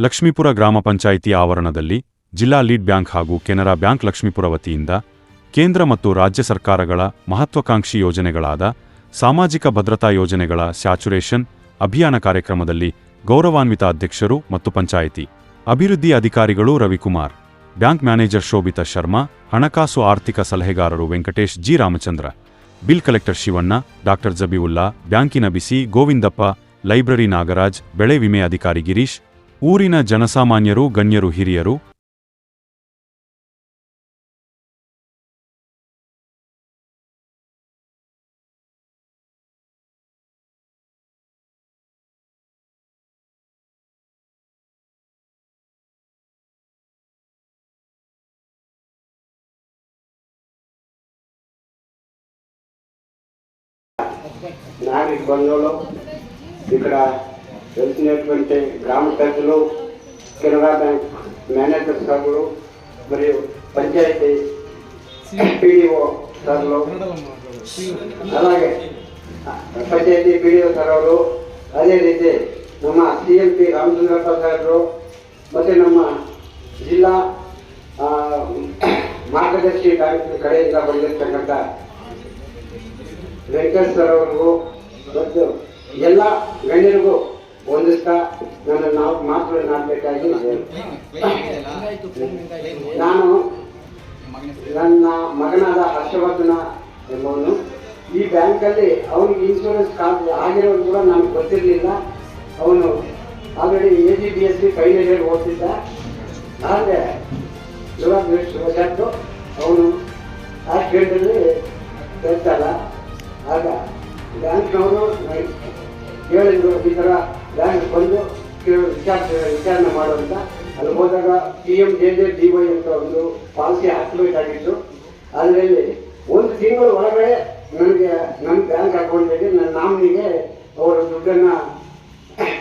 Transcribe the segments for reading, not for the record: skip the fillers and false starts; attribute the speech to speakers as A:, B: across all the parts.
A: ಲಕ್ಷ್ಮೀಪುರ ಗ್ರಾಮ ಪಂಚಾಯಿತಿ ಆವರಣದಲ್ಲಿ ಜಿಲ್ಲಾ ಲೀಡ್ ಬ್ಯಾಂಕ್ ಹಾಗೂ ಕೆನರಾ ಬ್ಯಾಂಕ್ ಲಕ್ಷ್ಮೀಪುರ ವತಿಯಿಂದ ಕೇಂದ್ರ ಮತ್ತು ರಾಜ್ಯ ಸರ್ಕಾರಗಳ ಮಹತ್ವಾಕಾಂಕ್ಷಿ ಯೋಜನೆಗಳಾದ ಸಾಮಾಜಿಕ ಭದ್ರತಾ ಯೋಜನೆಗಳ ಸ್ಯಾಚುರೇಷನ್ ಅಭಿಯಾನ ಕಾರ್ಯಕ್ರಮದಲ್ಲಿ ಗೌರವಾನ್ವಿತ ಅಧ್ಯಕ್ಷರು ಮತ್ತು ಪಂಚಾಯಿತಿ ಅಭಿವೃದ್ಧಿ ಅಧಿಕಾರಿಗಳು ರವಿಕುಮಾರ್, ಬ್ಯಾಂಕ್ ಮ್ಯಾನೇಜರ್ ಶೋಭಿತಾ ಶರ್ಮಾ, ಹಣಕಾಸು ಆರ್ಥಿಕ ಸಲಹೆಗಾರರು Venkatesh G Ramachandra, bill collector Shivanna, doctor Jabiulla, ಬ್ಯಾಂಕಿನ ಬಿಸಿ ಗೋವಿಂದಪ್ಪ, ಲೈಬ್ರರಿ ನಾಗರಾಜ್, ಬೆಳೆ ವಿಮೆ ಅಧಿಕಾರಿ ಗಿರೀಶ್, ಊರಿನ ಜನಸಾಮಾನ್ಯರು, ಗಣ್ಯರು, ಹಿರಿಯರು
B: నాగరిక బంధువులు ఇక్కడ వెళ్తున్నటువంటి గ్రామ పెద్దలు, కెనరా బ్యాంక్ మేనేజర్ సార్లు మరియు పంచాయతీ పీడీఓ సార్లు, అలాగే పంచాయతీ పీడీఓ సార్లు, ಅದೇ ರೀತಿ ನಮ್ಮ CMP ರಾಮಚಂದ್ರಪ್ಪ ಸಾಹೇಬರು ಮತ್ತು ನಮ್ಮ ಜಿಲ್ಲಾ ಮಾರ್ಗದರ್ಶಿ ಬ್ಯಾಂಕ್ ಕಡೆಯಿಂದ ಬಂದಿರತಕ್ಕಂಥ ವೆಂಕಟೇಶ್ ಸರ್ ಅವ್ರಿಗೂ ಮತ್ತು ಎಲ್ಲ ಗಣ್ಯರಿಗೂ ಹೊಂದಿಸ್ತಾ ನನ್ನ ಮಾತನಾಡಬೇಕಾಗಿ ನಾನು ನನ್ನ ಮಗನಾದ ಹರ್ಷವರ್ಧನ ಎಂಬವನು ಈ ಬ್ಯಾಂಕಲ್ಲಿ ಅವನಿಗೆ ಇನ್ಶೂರೆನ್ಸ್ ಕಾರ್ಡ್ ಆಗಿರೋದು ಕೂಡ ನನಗೆ ಗೊತ್ತಿರಲಿಲ್ಲ. ಅವನು ಆಲ್ರೆಡಿ AGBSC ಫೈನಲ್ ಇಯರ್ ಓದ್ತಿದ್ದ. ಆದರೆ ದುರದೃಷ್ಟವಶಾತ್ತು ಅವನು ಆಕ್ಸಿಡೆಂಟಲ್ಲಿ ಇರ್ತಾರ. ಆಗ ಬ್ಯಾಂಕ್ನವರು ಹೇಳಿದ್ರು, ಈ ಥರ ಬ್ಯಾಂಕ್ ಬಂದು ವಿಚಾರಣೆ ಮಾಡುವಂತ. ಅಲ್ಲಿ ಹೋದಾಗ PMJJBY ಅಂತ ಒಂದು ಪಾಲಿಸಿ ಹಾಕಬೇಕಾಗಿತ್ತು. ಅದರಲ್ಲಿ 1 ತಿಂಗಳ ಒಳಗಡೆ ನನಗೆ ನನ್ನ ಬ್ಯಾಂಕ್ ಅಕೌಂಟಿಗೆ ನನ್ನ ನಾಮಿನಿಗೆ ಅವರು ದುಡ್ಡನ್ನು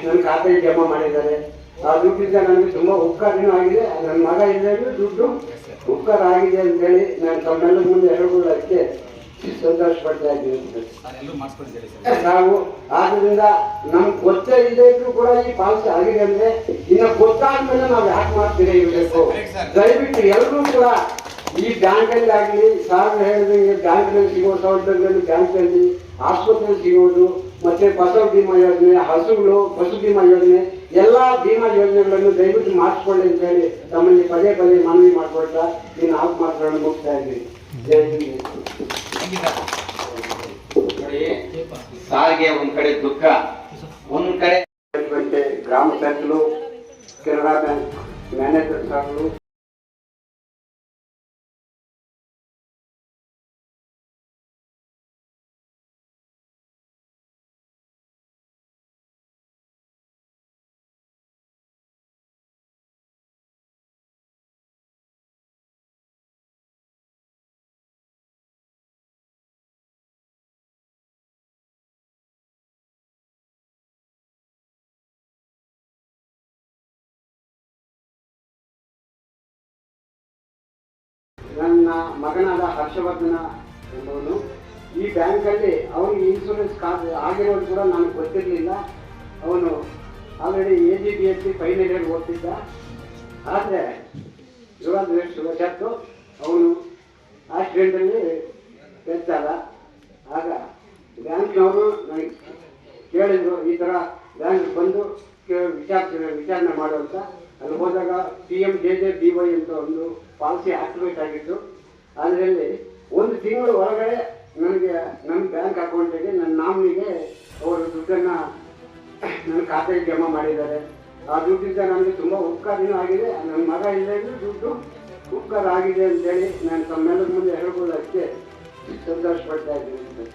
B: ನನ್ನ ಖಾತೆಗೆ ಜಮಾ ಮಾಡಿದ್ದಾರೆ. ಆ ದುಡ್ಡಿಂದ ನನಗೆ ತುಂಬ ಉಪಕಾರನೂ ಆಗಿದೆ. ನನ್ನ ಮಗ ಇಲ್ಲದೆ ದುಡ್ಡು ಉಪಕಾರ ಆಗಿದೆ ಅಂತೇಳಿ ನಾನು ತಮ್ಮೆಲ್ಲ ಮುಂದೆ ಹೇಳ್ಕೊಳ್ಳೋದಕ್ಕೆ ಸಂತೋಷ ಪಡ್ತಾ ಇದ್ದೀವಿ. ನಾವು ಆದ್ದರಿಂದ ನಮ್ಗೆ ಗೊತ್ತೇ ಇಲ್ಲದೆ ಇದ್ರು ಕೂಡ ಈ ಪಾಲಿಸಿ ಆಗಿದೆ ಅಂದ್ರೆ ಇನ್ನು ಗೊತ್ತಾದ್ಮೇಲೆ ನಾವು ಯಾಕೆ ಮಾಡ್ತೀರಿ ಇರಬೇಕು. ದಯವಿಟ್ಟು ಎಲ್ಲರೂ ಕೂಡ ಈ ಬ್ಯಾಂಕಲ್ಲಿ ಆಗಲಿ, ಸಾರ್ ಹೇಳಿದಂಗೆ ಬ್ಯಾಂಕ್ನಲ್ಲಿ ಸಿಗೋ ಸೌಲಭ್ಯಗಳು ಬ್ಯಾಂಕಲ್ಲಿ, ಆಸ್ಪತ್ರೆಯಲ್ಲಿ ಸಿಗೋದು, ಮತ್ತೆ ಫಸಲ್ ಬಿಮಾ ಯೋಜನೆ, ಹಸುಗಳು ಪಶು ಬಿಮಾ ಯೋಜನೆ, ಎಲ್ಲ ಬಿಮಾ ಯೋಜನೆಗಳನ್ನು ದಯವಿಟ್ಟು ಮಾಡಿಸ್ಕೊಳ್ಳಿ ಅಂತ ಹೇಳಿ ತಮ್ಮಲ್ಲಿ ಪದೇ ಪದೇ ಮನವಿ ಮಾಡ್ಕೊಳ್ತಾ ಈ 4 ಮಾತುಗಳನ್ನು ಮುಗಿಸ್ತಾ ಇದ್ದೀವಿ.
C: ಸಾರಿಗೆ ಒಂದ್ ಕಡೆ ದುಃಖ, ಒಂದ್ ಕಡೆ
B: ಗ್ರಾಮ ಪಂಚಾಯತ್ಗಳು, ಕೆನರಾ ಬ್ಯಾಂಕ್ ಮ್ಯಾನೇಜರ್ ಸಾರ್ಗಳು, ನನ್ನ ಮಗನಾದ ಹರ್ಷವರ್ಧನ ಎಂಬವನು ಈ ಬ್ಯಾಂಕಲ್ಲಿ ಅವನಿಗೆ ಇನ್ಶೂರೆನ್ಸ್ ಕಾರ್ಡ್ ಆಗಿರೋದು ಕೂಡ ನನಗೆ ಗೊತ್ತಿರಲಿಲ್ಲ. ಅವನು ಆಲ್ರೆಡಿ AGBSC ಫೈನಲ್ ಇಯರ್ ಓದ್ತಿದ್ದ. ಆದರೆ ದುರದೃಷ್ಟವಶಾತ್ತು ಅವನು ಆಕ್ಸಿಡೆಂಟಲ್ಲಿ ಇರ್ತಾರ. ಆಗ ಬ್ಯಾಂಕ್ನವರು ನನಗೆ ಕೇಳಿದ್ರು, ಈ ಥರ ಬ್ಯಾಂಕ್ ಬಂದು ವಿಚಾರಣೆ ಮಾಡುವಂತ. ಅಲ್ಲಿ ಹೋದಾಗ PMJJBY ಅಂತ ಒಂದು ಪಾಲಿಸಿ ಹಾಕಬೇಕಾಗಿತ್ತು. ಅದರಲ್ಲಿ 1 ತಿಂಗಳ ಒಳಗಡೆ ನನಗೆ ನನ್ನ ಬ್ಯಾಂಕ್ ಅಕೌಂಟಿಗೆ ನನ್ನ ನಾಮಿನಿಗೆ ಅವರು ದುಡ್ಡನ್ನು ನನ್ನ ಖಾತೆಗೆ ಜಮಾ ಮಾಡಿದ್ದಾರೆ. ಆ ದುಡ್ಡಿಂದ ನನಗೆ ತುಂಬ ಉಪಕಾರನೂ ಆಗಿದೆ. ನನ್ನ ಮಗ ಇಲ್ಲದೆ ದುಡ್ಡು ಉಪಕಾರ ಆಗಿದೆ ಅಂತೇಳಿ ನಾನು ತಮ್ಮೆಲ್ಲರ ಮುಂದೆ ಹೇಳ್ಕೊಳ್ಳೋದಕ್ಕೆ ಸಂತೋಷ ಪಡ್ತಾ ಇದ್ದೀನಿ.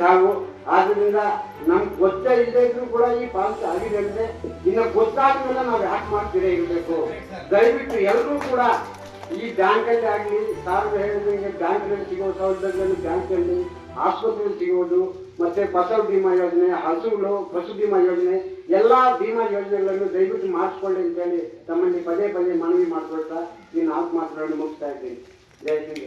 B: ನಾವು ಆದ್ದರಿಂದ ನಮ್ಗೆ ಗೊತ್ತೇ ಇಲ್ಲದೆ ಇದ್ರು ಕೂಡ ಈ ಪಾಲಿಸಿ ಆಗಿದೆ ಅಂದ್ರೆ ಇನ್ನು ಗೊತ್ತಾದ್ಮೇಲೆ ನಾವು ಯಾಕೆ ಮಾಡ್ತೀರೇ ಇರಬೇಕು. ದಯವಿಟ್ಟು ಎಲ್ಲರೂ ಕೂಡ ಈ ಬ್ಯಾಂಕಲ್ಲಿ ಆಗಲಿ, ಸಾರ್ ಹೇಳಿದಂಗೆ ಬ್ಯಾಂಕ್ನಲ್ಲಿ ಸಿಗೋ ಸೌಲಭ್ಯಗಳು ಬ್ಯಾಂಕಲ್ಲಿ, ಆಸ್ಪತ್ರೆಯಲ್ಲಿ ಸಿಗೋದು, ಮತ್ತೆ ಫಸಲ್ ಬಿಮಾ ಯೋಜನೆ, ಹಸುಗಳು ಪಶು ಬಿಮಾ ಯೋಜನೆ, ಎಲ್ಲ ಬಿಮಾ ಯೋಜನೆಗಳನ್ನು ದಯವಿಟ್ಟು ಮಾಡಿಸ್ಕೊಳ್ಳಿ ಅಂತೇಳಿ ತಮ್ಮಲ್ಲಿ ಪದೇ ಪದೇ ಮನವಿ ಮಾಡ್ಕೊಳ್ತಾ ಈ 4 ಮಾತುಗಳನ್ನು ಮುಗಿಸ್ತಾ ಇದ್ದೀನಿ. ಜೈ ಶ್ರೀ.